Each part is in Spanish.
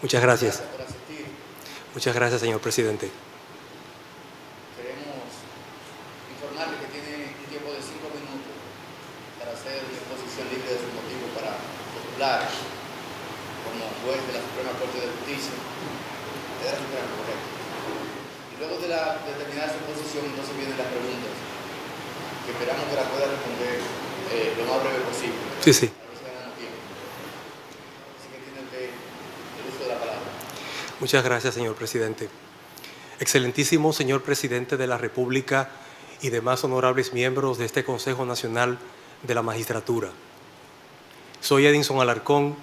Muchas gracias. Gracias por asistir. Muchas gracias, señor presidente. Queremos informarle que tiene un tiempo de 5 minutos para hacer una exposición libre de su motivo para postular como juez de la Suprema Corte de Justicia. Correcto. Y luego de terminar su exposición, entonces vienen las preguntas, que esperamos que las pueda responder lo más breve posible. Sí, sí. Muchas gracias, señor presidente. Excelentísimo señor presidente de la República y demás honorables miembros de este Consejo Nacional de la Magistratura. Soy Edinson Alarcón,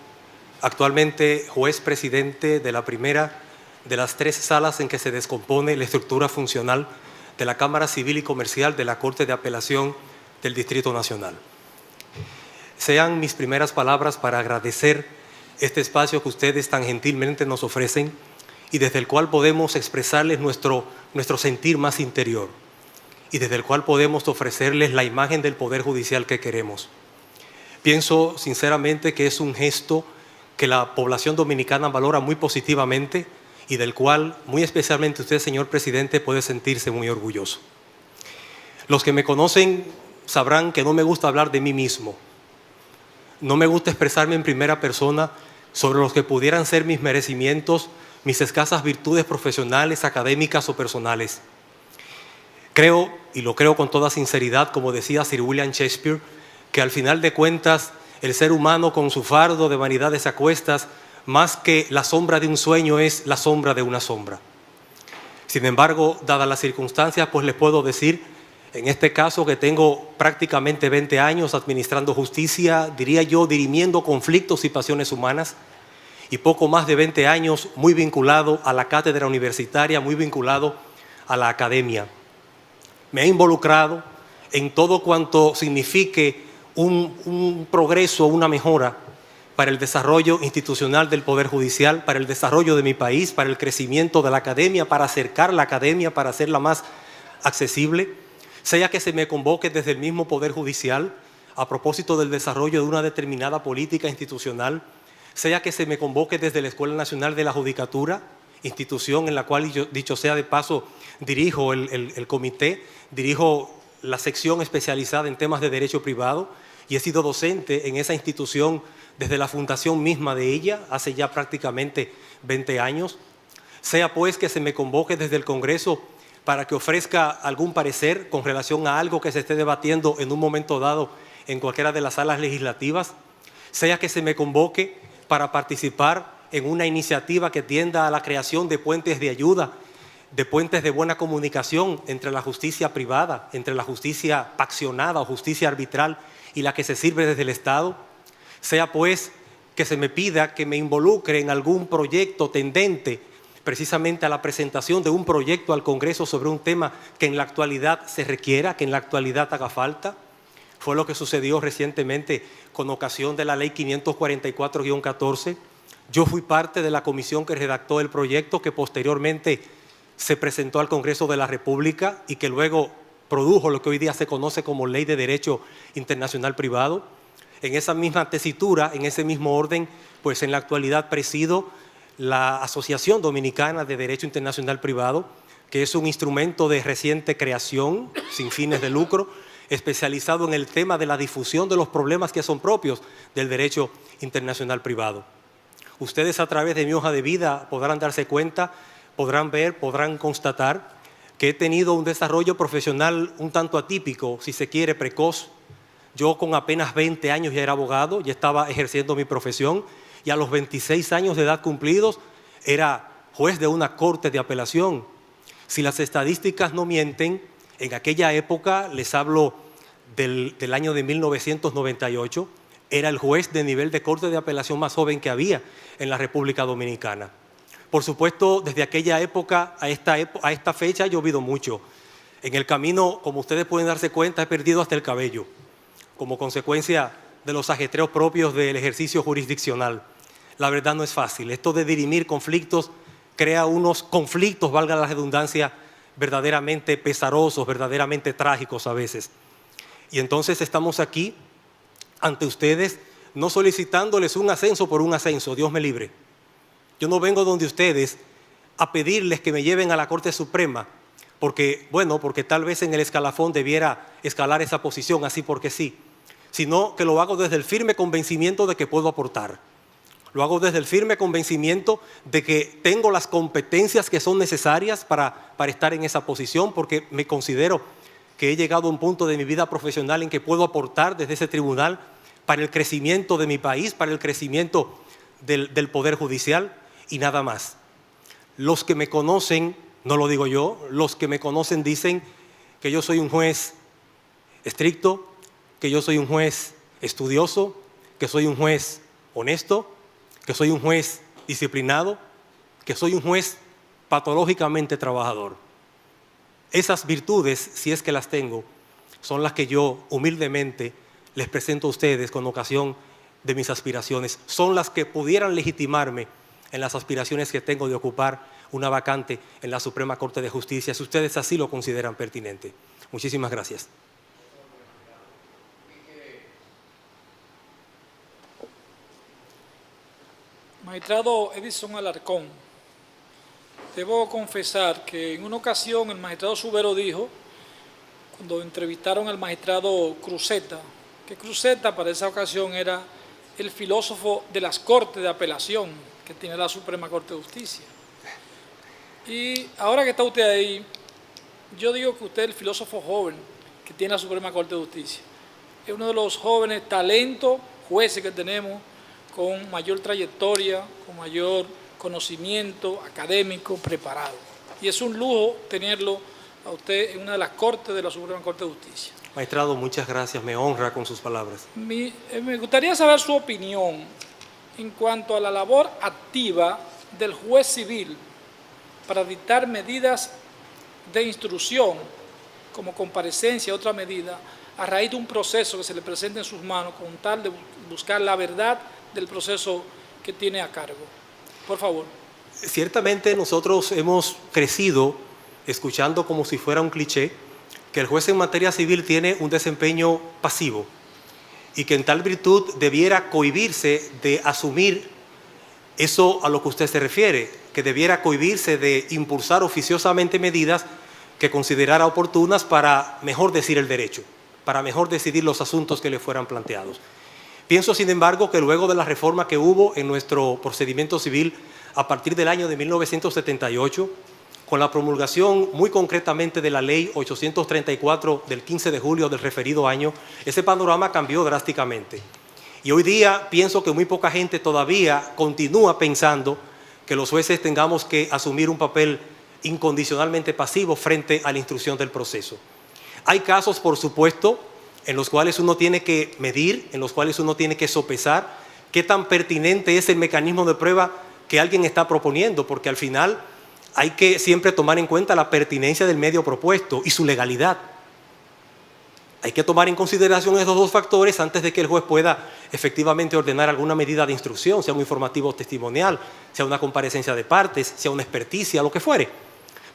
actualmente juez presidente de la primera de las 3 salas en que se descompone la estructura funcional de la Cámara Civil y Comercial de la Corte de Apelación del Distrito Nacional. Sean mis primeras palabras para agradecer este espacio que ustedes tan gentilmente nos ofrecen y desde el cual podemos expresarles nuestro sentir más interior y desde el cual podemos ofrecerles la imagen del Poder Judicial que queremos. Pienso sinceramente que es un gesto que la población dominicana valora muy positivamente y del cual muy especialmente usted, señor presidente, puede sentirse muy orgulloso. Los que me conocen sabrán que no me gusta hablar de mí mismo. No me gusta expresarme en primera persona sobre los que pudieran ser mis merecimientos, mis escasas virtudes profesionales, académicas o personales. Creo, y lo creo con toda sinceridad, como decía Sir William Shakespeare, que al final de cuentas el ser humano con su fardo de vanidades a cuestas, más que la sombra de un sueño, es la sombra de una sombra. Sin embargo, dadas las circunstancias, pues les puedo decir, en este caso que tengo prácticamente 20 años administrando justicia, diría yo, dirimiendo conflictos y pasiones humanas, y poco más de 20 años muy vinculado a la cátedra universitaria, muy vinculado a la academia. Me he involucrado en todo cuanto signifique un progreso, una mejora para el desarrollo institucional del Poder Judicial, para el desarrollo de mi país, para el crecimiento de la academia, para acercar la academia, para hacerla más accesible, sea que se me convoque desde el mismo Poder Judicial a propósito del desarrollo de una determinada política institucional, sea que se me convoque desde la Escuela Nacional de la Judicatura, institución en la cual, dicho sea de paso, dirijo el comité, dirijo la sección especializada en temas de derecho privado y he sido docente en esa institución desde la fundación misma de ella, hace ya prácticamente 20 años. Sea pues que se me convoque desde el Congreso para que ofrezca algún parecer con relación a algo que se esté debatiendo en un momento dado en cualquiera de las salas legislativas, sea que se me convoque para participar en una iniciativa que tienda a la creación de puentes de ayuda, de puentes de buena comunicación entre la justicia privada, entre la justicia paccionada o justicia arbitral y la que se sirve desde el Estado, sea pues que se me pida que me involucre en algún proyecto tendente precisamente a la presentación de un proyecto al Congreso sobre un tema que en la actualidad se requiera, que en la actualidad haga falta. Fue lo que sucedió recientemente con ocasión de la Ley 544-14. Yo fui parte de la comisión que redactó el proyecto que posteriormente se presentó al Congreso de la República y que luego produjo lo que hoy día se conoce como Ley de Derecho Internacional Privado. En esa misma tesitura, en ese mismo orden, pues en la actualidad presido la Asociación Dominicana de Derecho Internacional Privado, que es un instrumento de reciente creación, sin fines de lucro, especializado en el tema de la difusión de los problemas que son propios del derecho internacional privado. Ustedes a través de mi hoja de vida podrán darse cuenta, podrán ver, podrán constatar que he tenido un desarrollo profesional un tanto atípico, si se quiere, precoz. Yo con apenas 20 años ya era abogado, ya estaba ejerciendo mi profesión y a los 26 años de edad cumplidos era juez de una corte de apelación. Si las estadísticas no mienten, en aquella época, les hablo del año de 1998, era el juez de nivel de corte de apelación más joven que había en la República Dominicana. Por supuesto, desde aquella época a esta fecha ha llovido mucho. En el camino, como ustedes pueden darse cuenta, he perdido hasta el cabello, como consecuencia de los ajetreos propios del ejercicio jurisdiccional. La verdad no es fácil. Esto de dirimir conflictos crea unos conflictos, valga la redundancia, verdaderamente pesarosos, verdaderamente trágicos a veces. Y entonces estamos aquí ante ustedes no solicitándoles un ascenso por un ascenso, Dios me libre. Yo no vengo donde ustedes a pedirles que me lleven a la Corte Suprema, porque tal vez en el escalafón debiera escalar esa posición, así porque sí, sino que lo hago desde el firme convencimiento de que puedo aportar. Lo hago desde el firme convencimiento de que tengo las competencias que son necesarias para estar en esa posición, porque me considero que he llegado a un punto de mi vida profesional en que puedo aportar desde ese tribunal para el crecimiento de mi país, para el crecimiento del Poder Judicial y nada más. Los que me conocen, no lo digo yo, los que me conocen dicen que yo soy un juez estricto, que yo soy un juez estudioso, que soy un juez honesto, que soy un juez disciplinado, que soy un juez patológicamente trabajador. Esas virtudes, si es que las tengo, son las que yo humildemente les presento a ustedes con ocasión de mis aspiraciones. Son las que pudieran legitimarme en las aspiraciones que tengo de ocupar una vacante en la Suprema Corte de Justicia, si ustedes así lo consideran pertinente. Muchísimas gracias. Magistrado Edison Alarcón, debo confesar que en una ocasión el magistrado Subero dijo, cuando entrevistaron al magistrado Cruzeta, que Cruzeta para esa ocasión era el filósofo de las Cortes de Apelación que tiene la Suprema Corte de Justicia. Y ahora que está usted ahí, yo digo que usted es el filósofo joven que tiene la Suprema Corte de Justicia. Es uno de los jóvenes talentos, jueces que tenemos, con mayor trayectoria, con mayor conocimiento académico, preparado. Y es un lujo tenerlo a usted en una de las cortes de la Suprema Corte de Justicia. Magistrado, muchas gracias, me honra con sus palabras. Me gustaría saber su opinión en cuanto a la labor activa del juez civil para dictar medidas de instrucción, como comparecencia, otra medida, a raíz de un proceso que se le presente en sus manos con tal de buscar la verdad del proceso que tiene a cargo. Por favor. Ciertamente nosotros hemos crecido escuchando como si fuera un cliché que el juez en materia civil tiene un desempeño pasivo y que en tal virtud debiera cohibirse de asumir eso a lo que usted se refiere, que debiera cohibirse de impulsar oficiosamente medidas que considerara oportunas para mejor decir el derecho, para mejor decidir los asuntos que le fueran planteados. Pienso, sin embargo, que luego de la reforma que hubo en nuestro procedimiento civil a partir del año de 1978, con la promulgación muy concretamente de la Ley 834 del 15 de julio del referido año, ese panorama cambió drásticamente. Y hoy día pienso que muy poca gente todavía continúa pensando que los jueces tengamos que asumir un papel incondicionalmente pasivo frente a la instrucción del proceso. Hay casos, por supuesto, en los cuales uno tiene que medir, en los cuales uno tiene que sopesar qué tan pertinente es el mecanismo de prueba que alguien está proponiendo, porque al final hay que siempre tomar en cuenta la pertinencia del medio propuesto y su legalidad. Hay que tomar en consideración esos dos factores antes de que el juez pueda efectivamente ordenar alguna medida de instrucción, sea un informativo testimonial, sea una comparecencia de partes, sea una experticia, lo que fuere.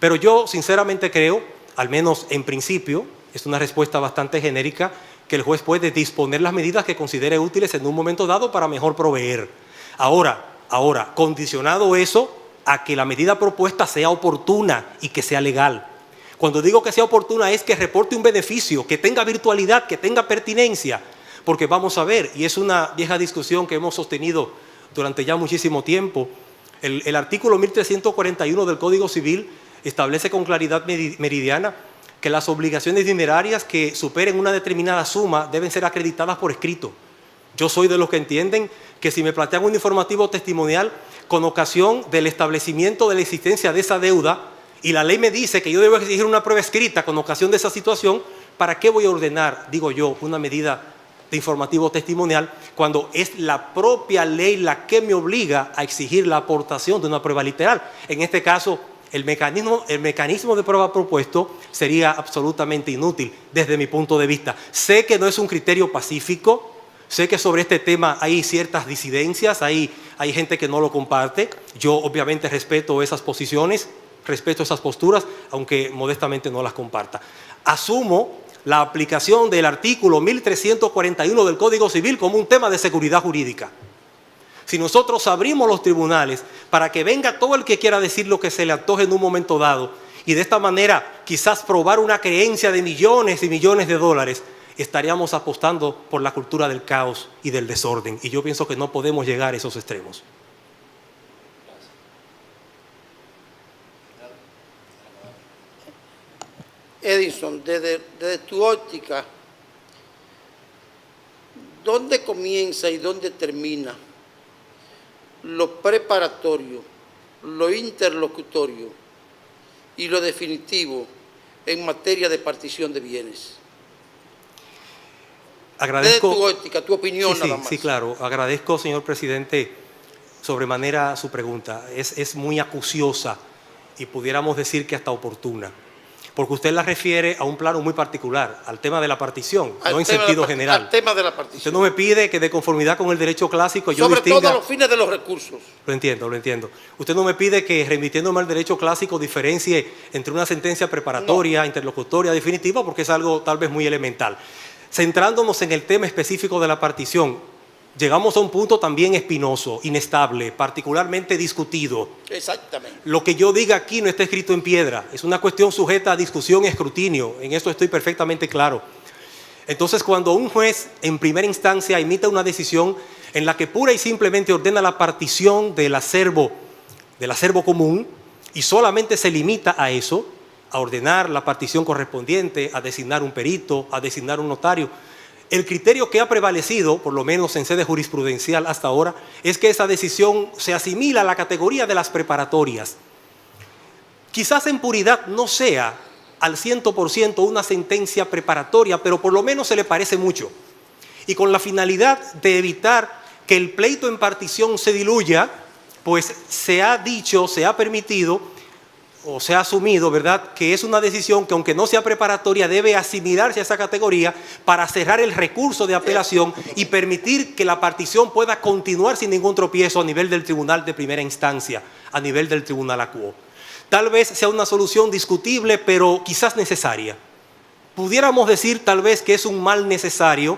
Pero yo sinceramente creo, al menos en principio, es una respuesta bastante genérica, que el juez puede disponer las medidas que considere útiles en un momento dado para mejor proveer. Ahora, condicionado eso a que la medida propuesta sea oportuna y que sea legal. Cuando digo que sea oportuna es que reporte un beneficio, que tenga virtualidad, que tenga pertinencia, porque vamos a ver, y es una vieja discusión que hemos sostenido durante ya muchísimo tiempo, el artículo 1341 del Código Civil establece con claridad meridiana que las obligaciones dinerarias que superen una determinada suma deben ser acreditadas por escrito. Yo soy de los que entienden que si me plantean un informativo testimonial con ocasión del establecimiento de la existencia de esa deuda y la ley me dice que yo debo exigir una prueba escrita con ocasión de esa situación, ¿para qué voy a ordenar, digo yo, una medida de informativo testimonial cuando es la propia ley la que me obliga a exigir la aportación de una prueba literal? En este caso, el mecanismo de prueba propuesto sería absolutamente inútil desde mi punto de vista. Sé que no es un criterio pacífico, sé que sobre este tema hay ciertas disidencias, hay gente que no lo comparte. Yo obviamente respeto esas posiciones, respeto esas posturas, aunque modestamente no las comparta. Asumo la aplicación del artículo 1341 del Código Civil como un tema de seguridad jurídica. Si nosotros abrimos los tribunales para que venga todo el que quiera decir lo que se le antoje en un momento dado y de esta manera quizás probar una creencia de millones y millones de dólares, estaríamos apostando por la cultura del caos y del desorden. Y yo pienso que no podemos llegar a esos extremos. Edison, desde tu óptica, ¿dónde comienza y dónde termina lo preparatorio, lo interlocutorio y lo definitivo en materia de partición de bienes? Agradezco, desde tu óptica, tu opinión nada más. Sí, claro. Agradezco, señor presidente, sobremanera su pregunta. Es muy acuciosa y pudiéramos decir que hasta oportuna. Porque usted la refiere a un plano muy particular, al tema de la partición, no en sentido general. Al tema de la partición. Usted no me pide que de conformidad con el derecho clásico yo sobre distinga... todo a los fines de los recursos. Lo entiendo, lo entiendo. Usted no me pide que, remitiéndome al derecho clásico, diferencie entre una sentencia preparatoria, interlocutoria, definitiva, porque es algo tal vez muy elemental. Centrándonos en el tema específico de la partición, llegamos a un punto también espinoso, inestable, particularmente discutido. Exactamente. Lo que yo diga aquí no está escrito en piedra, es una cuestión sujeta a discusión y escrutinio, en eso estoy perfectamente claro. Entonces, cuando un juez en primera instancia emite una decisión en la que pura y simplemente ordena la partición del acervo común y solamente se limita a eso, a ordenar la partición correspondiente, a designar un perito, a designar un notario, el criterio que ha prevalecido, por lo menos en sede jurisprudencial hasta ahora, es que esa decisión se asimila a la categoría de las preparatorias. Quizás en puridad no sea al 100% una sentencia preparatoria, pero por lo menos se le parece mucho. Y con la finalidad de evitar que el pleito en partición se diluya, pues se ha dicho, se ha permitido o se ha asumido, ¿verdad?, que es una decisión que, aunque no sea preparatoria, debe asimilarse a esa categoría para cerrar el recurso de apelación y permitir que la partición pueda continuar sin ningún tropiezo a nivel del tribunal de primera instancia, a nivel del tribunal acuo. Tal vez sea una solución discutible, pero quizás necesaria. Pudiéramos decir tal vez que es un mal necesario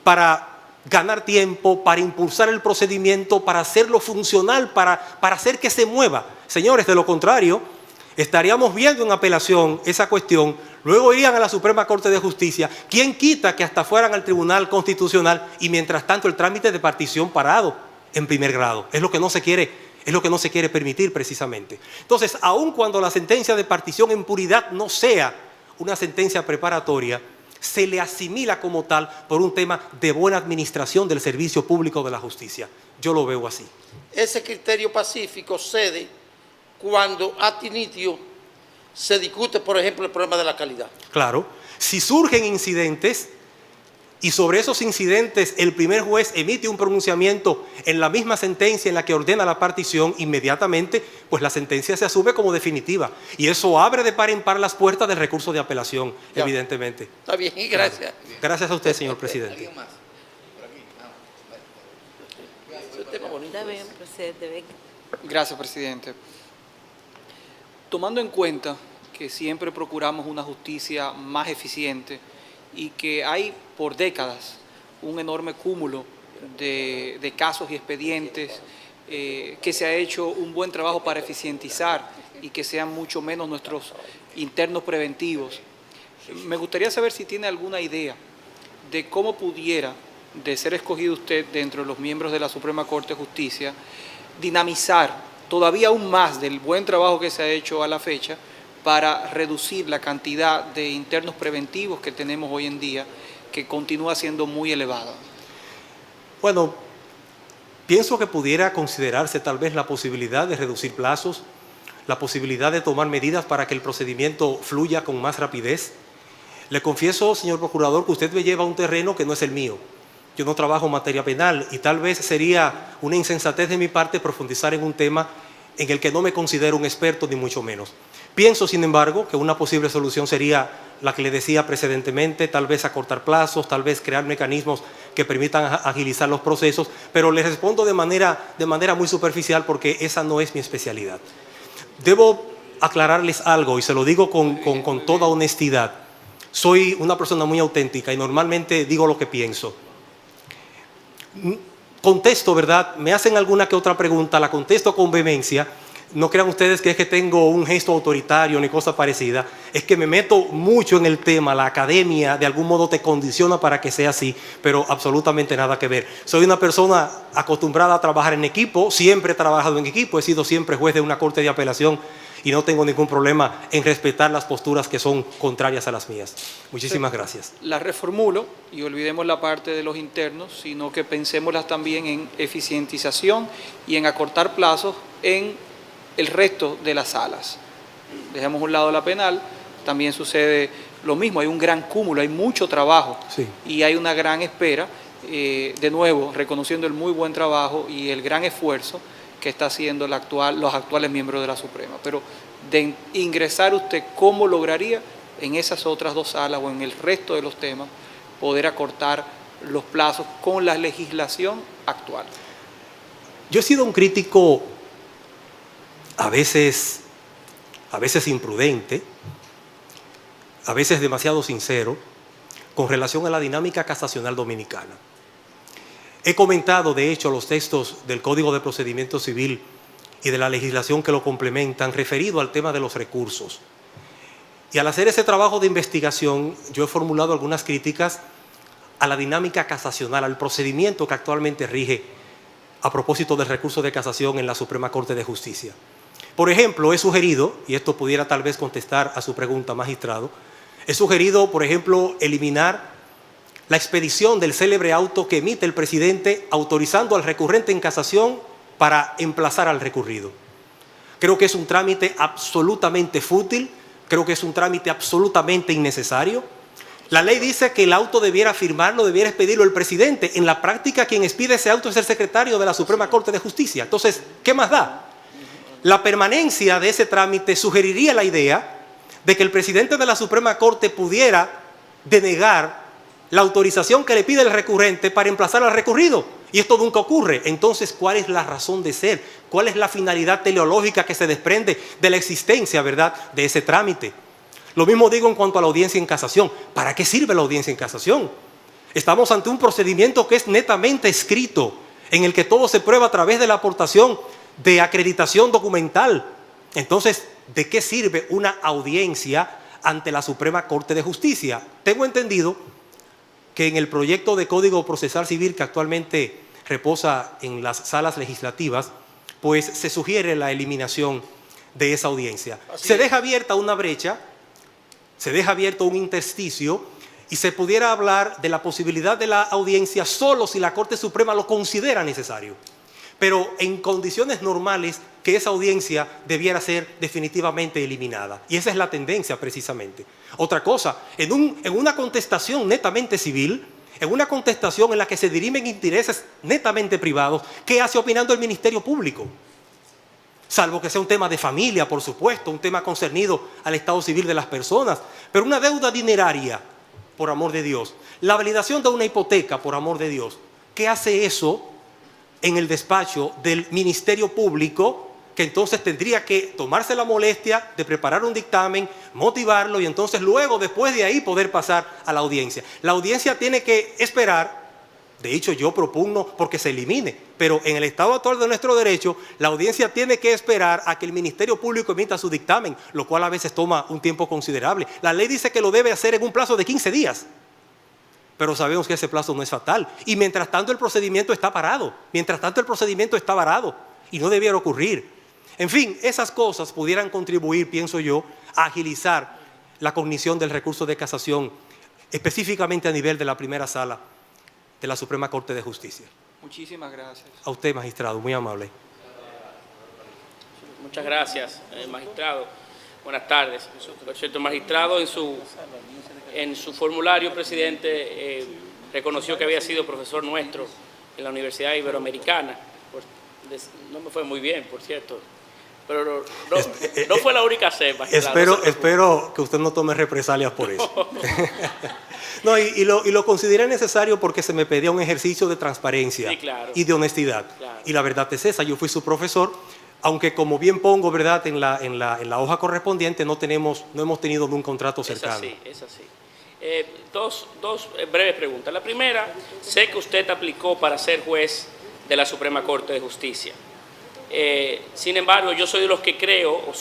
para ganar tiempo, para impulsar el procedimiento, para hacerlo funcional, para hacer que se mueva. Señores, de lo contrario, estaríamos viendo en apelación esa cuestión, luego irían a la Suprema Corte de Justicia, ¿quién quita que hasta fueran al Tribunal Constitucional y mientras tanto el trámite de partición parado en primer grado? Es lo que no se quiere permitir precisamente. Entonces, aun cuando la sentencia de partición en puridad no sea una sentencia preparatoria, se le asimila como tal por un tema de buena administración del servicio público de la justicia. Yo lo veo así. Ese criterio pacífico cede cuando ad initio se discute, por ejemplo, el problema de la calidad. Claro, si surgen incidentes y sobre esos incidentes el primer juez emite un pronunciamiento en la misma sentencia en la que ordena la partición, inmediatamente pues la sentencia se asume como definitiva y eso abre de par en par las puertas del recurso de apelación, ya, evidentemente. Está bien, gracias. Claro. Gracias a usted, señor presidente. ¿Alguien más? Por aquí. Está bien, presidente. Gracias, presidente. Tomando en cuenta que siempre procuramos una justicia más eficiente y que hay por décadas un enorme cúmulo de casos y expedientes, que se ha hecho un buen trabajo para eficientizar y que sean mucho menos nuestros internos preventivos, me gustaría saber si tiene alguna idea de cómo pudiera, de ser escogido usted dentro de los miembros de la Suprema Corte de Justicia, dinamizar todavía aún más del buen trabajo que se ha hecho a la fecha para reducir la cantidad de internos preventivos que tenemos hoy en día, que continúa siendo muy elevada. Bueno, pienso que pudiera considerarse tal vez la posibilidad de reducir plazos, la posibilidad de tomar medidas para que el procedimiento fluya con más rapidez. Le confieso, señor procurador, que usted me lleva a un terreno que no es el mío. Yo no trabajo en materia penal y tal vez sería una insensatez de mi parte profundizar en un tema en el que no me considero un experto ni mucho menos. Pienso, sin embargo, que una posible solución sería la que le decía precedentemente, tal vez acortar plazos, tal vez crear mecanismos que permitan agilizar los procesos, pero le respondo de manera muy superficial porque esa no es mi especialidad. Debo aclararles algo y se lo digo con toda honestidad. soy una persona muy auténtica y normalmente digo lo que pienso. Contesto, ¿verdad? Me hacen alguna que otra pregunta, la contesto con vehemencia. No crean ustedes que es que tengo un gesto autoritario ni cosa parecida. Es que me meto mucho en el tema. La academia de algún modo te condiciona para que sea así, pero absolutamente nada que ver. Soy una persona acostumbrada a trabajar en equipo, siempre he trabajado en equipo, he sido siempre juez de una corte de apelación y no tengo ningún problema en respetar las posturas que son contrarias a las mías. Muchísimas gracias. La reformulo y olvidemos la parte de los internos, sino que pensémoslas también en eficientización y en acortar plazos en el resto de las salas. Dejemos a un lado la penal, también sucede lo mismo, hay un gran cúmulo, hay mucho trabajo Sí. y hay una gran espera, de nuevo, reconociendo el muy buen trabajo y el gran esfuerzo que está haciendo los actuales miembros de la Suprema. Pero de ingresar usted, ¿cómo lograría en esas otras dos salas o en el resto de los temas poder acortar los plazos con la legislación actual? Yo he sido un crítico a veces imprudente, a veces demasiado sincero, con relación a la dinámica casacional dominicana. He comentado, de hecho, los textos del Código de Procedimiento Civil y de la legislación que lo complementan, referido al tema de los recursos. Y al hacer ese trabajo de investigación, yo he formulado algunas críticas a la dinámica casacional, al procedimiento que actualmente rige a propósito del recurso de casación en la Suprema Corte de Justicia. Por ejemplo, he sugerido, y esto pudiera tal vez contestar a su pregunta, magistrado, he sugerido, por ejemplo, eliminar la expedición del célebre auto que emite el presidente autorizando al recurrente en casación para emplazar al recurrido. Creo que es un trámite absolutamente fútil, creo que es un trámite absolutamente innecesario. La ley dice que el auto debiera firmarlo, debiera expedirlo el presidente. En la práctica, quien expide ese auto es el secretario de la Suprema Corte de Justicia. Entonces, ¿qué más da? La permanencia de ese trámite sugeriría la idea de que el presidente de la Suprema Corte pudiera denegar la autorización que le pide el recurrente para emplazar al recurrido. Y esto nunca ocurre. Entonces, ¿cuál es la razón de ser? ¿Cuál es la finalidad teleológica que se desprende de la existencia, verdad, de ese trámite? Lo mismo digo en cuanto a la audiencia en casación. ¿Para qué sirve la audiencia en casación? Estamos ante un procedimiento que es netamente escrito, en el que todo se prueba a través de la aportación de acreditación documental. Entonces, ¿de qué sirve una audiencia ante la Suprema Corte de Justicia? Tengo entendido que en el proyecto de Código Procesal Civil que actualmente reposa en las salas legislativas, pues se sugiere la eliminación de esa audiencia. Se deja abierta una brecha, se deja abierto un intersticio y se pudiera hablar de la posibilidad de la audiencia solo si la Corte Suprema lo considera necesario. Pero en condiciones normales que esa audiencia debiera ser definitivamente eliminada. Y esa es la tendencia precisamente. Otra cosa, en una contestación netamente civil, en una contestación en la que se dirimen intereses netamente privados, ¿qué hace opinando el Ministerio Público? Salvo que sea un tema de familia, por supuesto, un tema concernido al estado civil de las personas. Pero una deuda dineraria, por amor de Dios. La validación de una hipoteca, por amor de Dios. ¿Qué hace eso en el despacho del Ministerio Público, que entonces tendría que tomarse la molestia de preparar un dictamen, motivarlo y entonces luego, después de ahí, poder pasar a la audiencia? La audiencia tiene que esperar, de hecho yo propugno porque se elimine, pero en el estado actual de nuestro derecho, la audiencia tiene que esperar a que el Ministerio Público emita su dictamen, lo cual a veces toma un tiempo considerable. La ley dice que lo debe hacer en un plazo de 15 días. Pero sabemos que ese plazo no es fatal. Y mientras tanto el procedimiento está parado. Mientras tanto el procedimiento está varado. Y no debiera ocurrir. En fin, esas cosas pudieran contribuir, pienso yo, a agilizar la cognición del recurso de casación, específicamente a nivel de la primera sala de la Suprema Corte de Justicia. Muchísimas gracias. A usted, magistrado, muy amable. Muchas gracias, magistrado. Buenas tardes. Por cierto, magistrado, en su formulario, presidente, reconoció que había sido profesor nuestro en la Universidad Iberoamericana. No me fue muy bien, por cierto. Pero no fue la única cepa. Espero que usted no tome represalias por eso. No, y lo consideré necesario porque se me pedía un ejercicio de transparencia, sí, claro, y de honestidad. Claro. Y la verdad es esa, yo fui su profesor, aunque como bien pongo, ¿verdad?, en la hoja correspondiente no hemos tenido un contrato cercano. Es así. Dos breves preguntas. La primera, sé que usted aplicó para ser juez de la Suprema Corte de Justicia. Sin embargo, yo soy de los que creo, o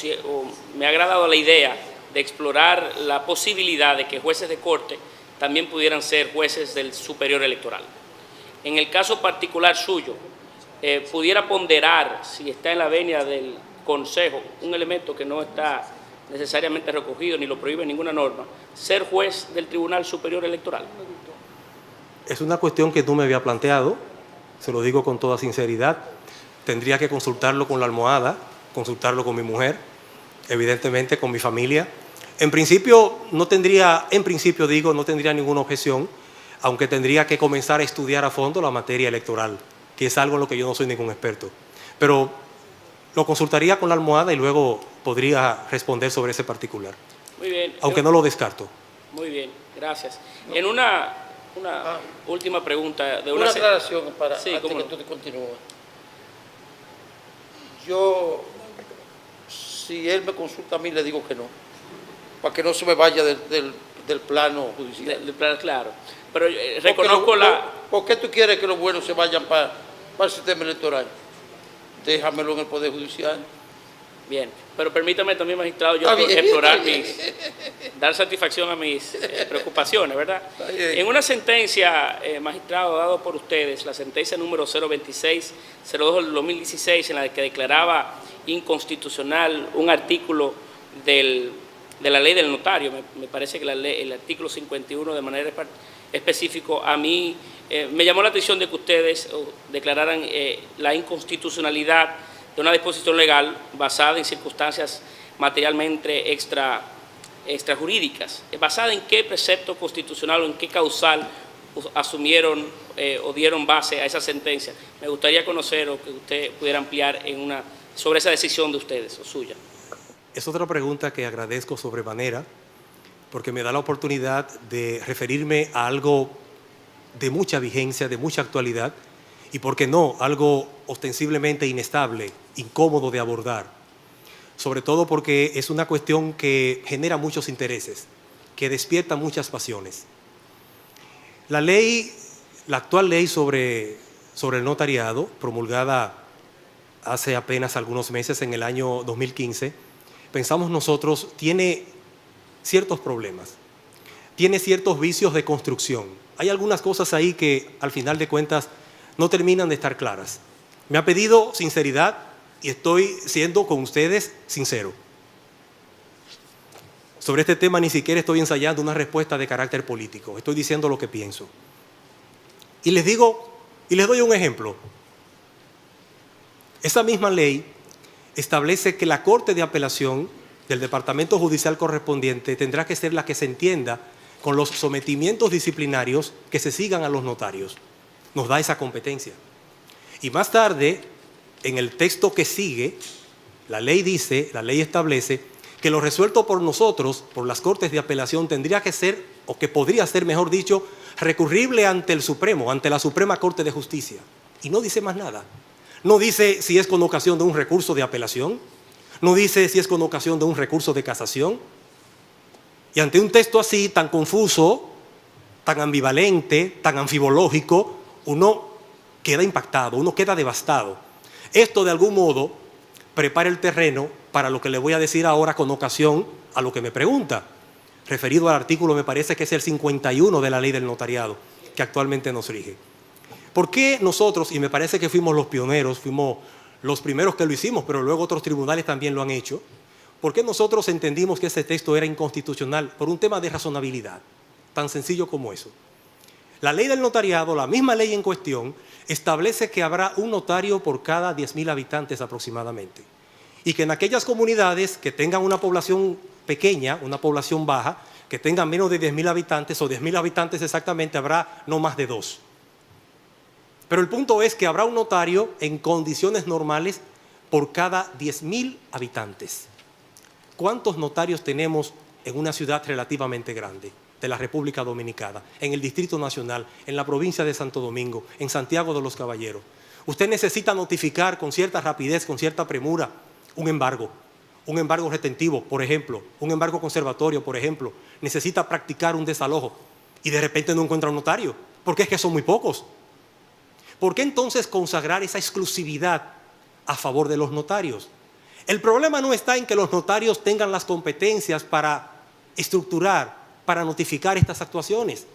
me ha agradado la idea de explorar la posibilidad de que jueces de corte también pudieran ser jueces del Superior Electoral. En el caso particular suyo, pudiera ponderar, si está en la venia del Consejo, un elemento que no está necesariamente recogido ni lo prohíbe ninguna norma, ser juez del Tribunal Superior Electoral. Es una cuestión que tú me había planteado, se lo digo con toda sinceridad. Tendría que consultarlo con la almohada, consultarlo con mi mujer, evidentemente con mi familia. En principio no tendría ninguna objeción, aunque tendría que comenzar a estudiar a fondo la materia electoral, que es algo en lo que yo no soy ningún experto. Pero lo consultaría con la almohada y luego podría responder sobre ese particular. Muy bien. Aunque no lo descarto. Muy bien, gracias. En una última pregunta. Una aclaración para sí, antes cómo que tú te continúes. Yo, si él me consulta a mí, le digo que no, para que no se me vaya del plano judicial. Del plano, claro. Pero reconozco ¿Por qué tú quieres que los buenos se vayan para el sistema electoral? Déjamelo en el Poder Judicial. Bien, pero permítame también, magistrado, yo explorar dar satisfacción a mis preocupaciones, ¿verdad? En una sentencia, magistrado, dado por ustedes, la sentencia número 026-02 del 2016, en la que declaraba inconstitucional un artículo de la ley del notario, me parece que el artículo 51 de manera específica, a mí me llamó la atención de que ustedes declararan la inconstitucionalidad de una disposición legal basada en circunstancias materialmente extrajurídicas. ¿Basada en qué precepto constitucional o en qué causal asumieron o dieron base a esa sentencia? Me gustaría conocer o que usted pudiera ampliar sobre esa decisión de ustedes o suya. Es otra pregunta que agradezco sobremanera porque me da la oportunidad de referirme a algo de mucha vigencia, de mucha actualidad, y por qué no, algo ostensiblemente inestable, incómodo de abordar, sobre todo porque es una cuestión que genera muchos intereses, que despierta muchas pasiones. La actual ley sobre el notariado, promulgada hace apenas algunos meses, en el año 2015, pensamos nosotros, tiene ciertos problemas, tiene ciertos vicios de construcción. Hay algunas cosas ahí que, al final de cuentas, no terminan de estar claras. Me ha pedido sinceridad y estoy siendo con ustedes sincero. Sobre este tema ni siquiera estoy ensayando una respuesta de carácter político, estoy diciendo lo que pienso. Y les doy un ejemplo. Esa misma ley establece que la Corte de Apelación del Departamento Judicial correspondiente tendrá que ser la que se entienda con los sometimientos disciplinarios que se sigan a los notarios. Nos da esa competencia. Y más tarde, en el texto que sigue, la ley establece que lo resuelto por nosotros, por las Cortes de Apelación, tendría que ser, o que podría ser, mejor dicho, recurrible ante el Supremo, ante la Suprema Corte de Justicia. Y no dice más nada. No dice si es con ocasión de un recurso de apelación, no dice si es con ocasión de un recurso de casación. Y ante un texto así, tan confuso, tan ambivalente, tan anfibológico, uno queda impactado, uno queda devastado. Esto, de algún modo, prepara el terreno para lo que le voy a decir ahora con ocasión a lo que me pregunta, referido al artículo, me parece que es el 51 de la ley del notariado, que actualmente nos rige. ¿Por qué nosotros, y me parece que fuimos los pioneros, fuimos los primeros que lo hicimos, pero luego otros tribunales también lo han hecho? ¿Por qué nosotros entendimos que ese texto era inconstitucional? Por un tema de razonabilidad, tan sencillo como eso. La ley del notariado, la misma ley en cuestión, establece que habrá un notario por cada 10.000 habitantes aproximadamente. Y que en aquellas comunidades que tengan una población pequeña, una población baja, que tengan menos de 10.000 habitantes o 10.000 habitantes exactamente, habrá no más de 2. Pero el punto es que habrá un notario en condiciones normales por cada 10.000 habitantes. ¿Cuántos notarios tenemos en una ciudad relativamente grande de la República Dominicana, en el Distrito Nacional, en la provincia de Santo Domingo, en Santiago de los Caballeros? Usted necesita notificar con cierta rapidez, con cierta premura, un embargo, un embargo retentivo, por ejemplo, un embargo conservatorio, por ejemplo, necesita practicar un desalojo y de repente no encuentra un notario, porque es que son muy pocos. ¿Por qué entonces consagrar esa exclusividad a favor de los notarios? El problema no está en que los notarios tengan las competencias para estructurar, para notificar estas actuaciones.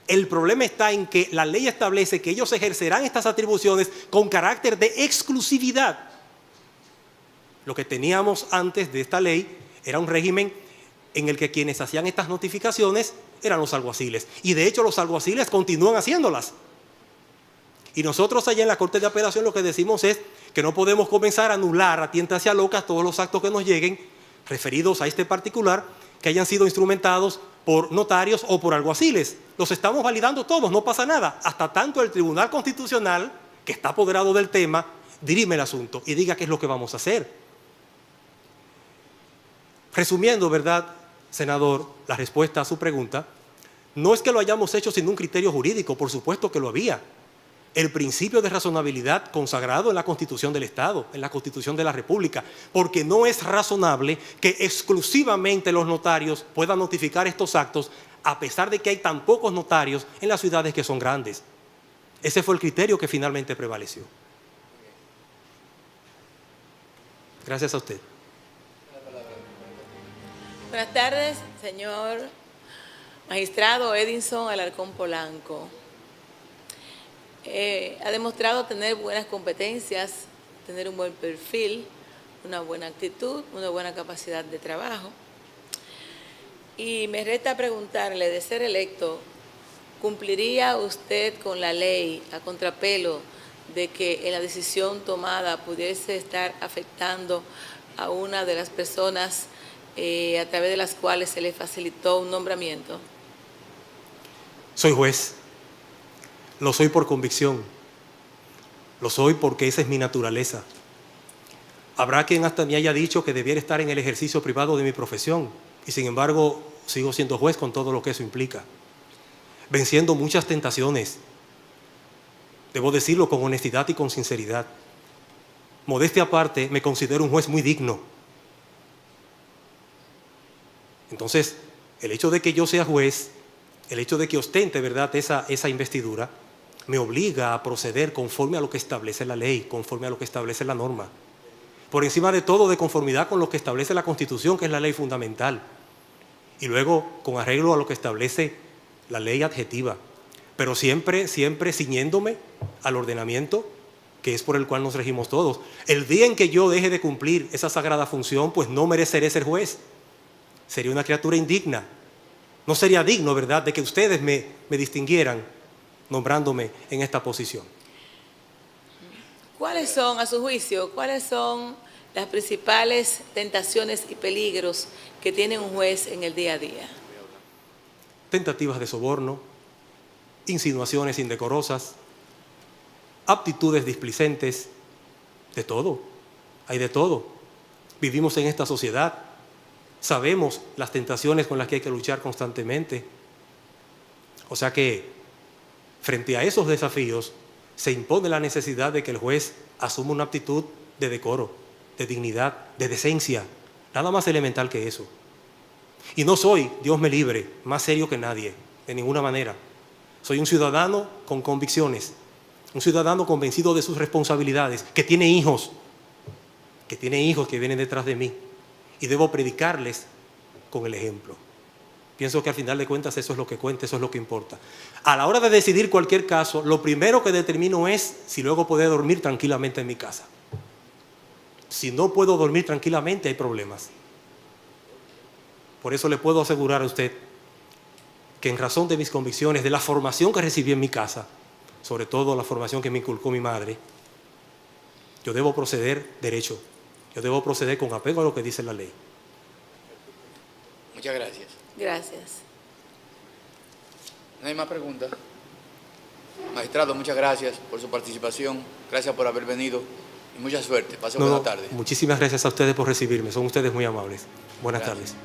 El problema está en que la ley establece que ellos ejercerán estas atribuciones con carácter de exclusividad. Lo que teníamos antes de esta ley era un régimen en el que quienes hacían estas notificaciones eran los alguaciles. Y de hecho los alguaciles continúan haciéndolas. Y nosotros allá en la Corte de Apelación lo que decimos es que no podemos comenzar a anular a tientas y a locas todos los actos que nos lleguen referidos a este particular que hayan sido instrumentados por notarios o por alguaciles. Los estamos validando todos, no pasa nada. Hasta tanto el Tribunal Constitucional, que está apoderado del tema, dirime el asunto y diga qué es lo que vamos a hacer. Resumiendo, ¿verdad, senador, la respuesta a su pregunta? No es que lo hayamos hecho sin un criterio jurídico, por supuesto que lo había. El principio de razonabilidad consagrado en la Constitución del Estado, en la Constitución de la República, porque no es razonable que exclusivamente los notarios puedan notificar estos actos a pesar de que hay tan pocos notarios en las ciudades que son grandes. Ese fue el criterio que finalmente prevaleció. Gracias a usted. Buenas tardes, señor magistrado Edinson Alarcón Polanco. Ha demostrado tener buenas competencias, tener un buen perfil, una buena actitud, una buena capacidad de trabajo. Y me resta preguntarle, de ser electo, ¿cumpliría usted con la ley a contrapelo de que en la decisión tomada pudiese estar afectando a una de las personas a través de las cuales se le facilitó un nombramiento? Soy juez. Lo soy por convicción. Lo soy porque esa es mi naturaleza. Habrá quien hasta me haya dicho que debiera estar en el ejercicio privado de mi profesión y sin embargo sigo siendo juez con todo lo que eso implica. Venciendo muchas tentaciones. Debo decirlo con honestidad y con sinceridad. Modestia aparte, me considero un juez muy digno. Entonces, el hecho de que yo sea juez, el hecho de que ostente, ¿verdad?, esa investidura, me obliga a proceder conforme a lo que establece la ley, conforme a lo que establece la norma. Por encima de todo, de conformidad con lo que establece la Constitución, que es la ley fundamental. Y luego, con arreglo a lo que establece la ley adjetiva. Pero siempre ciñéndome al ordenamiento que es por el cual nos regimos todos. El día en que yo deje de cumplir esa sagrada función, pues no mereceré ser juez. Sería una criatura indigna. No sería digno, ¿verdad?, de que ustedes me distinguieran nombrándome en esta posición. ¿Cuáles son, a su juicio, cuáles son las principales tentaciones y peligros que tiene un juez en el día a día? Tentativas de soborno, insinuaciones indecorosas, aptitudes displicentes, de todo, hay de todo. Vivimos en esta sociedad, sabemos las tentaciones con las que hay que luchar constantemente. O sea que, frente a esos desafíos, se impone la necesidad de que el juez asuma una actitud de decoro, de dignidad, de decencia, nada más elemental que eso. Y no soy, Dios me libre, más serio que nadie, de ninguna manera. Soy un ciudadano con convicciones, un ciudadano convencido de sus responsabilidades, que tiene hijos que vienen detrás de mí, y debo predicarles con el ejemplo. Pienso que al final de cuentas eso es lo que cuenta, eso es lo que importa. A la hora de decidir cualquier caso, lo primero que determino es si luego puedo dormir tranquilamente en mi casa. Si no puedo dormir tranquilamente, hay problemas. Por eso le puedo asegurar a usted que en razón de mis convicciones, de la formación que recibí en mi casa, sobre todo la formación que me inculcó mi madre, yo debo proceder derecho. Yo debo proceder con apego a lo que dice la ley. Muchas gracias. Gracias. No hay más preguntas. Magistrado, muchas gracias por su participación. Gracias por haber venido y mucha suerte. Pase buena tarde. Muchísimas gracias a ustedes por recibirme. Son ustedes muy amables. Buenas tardes.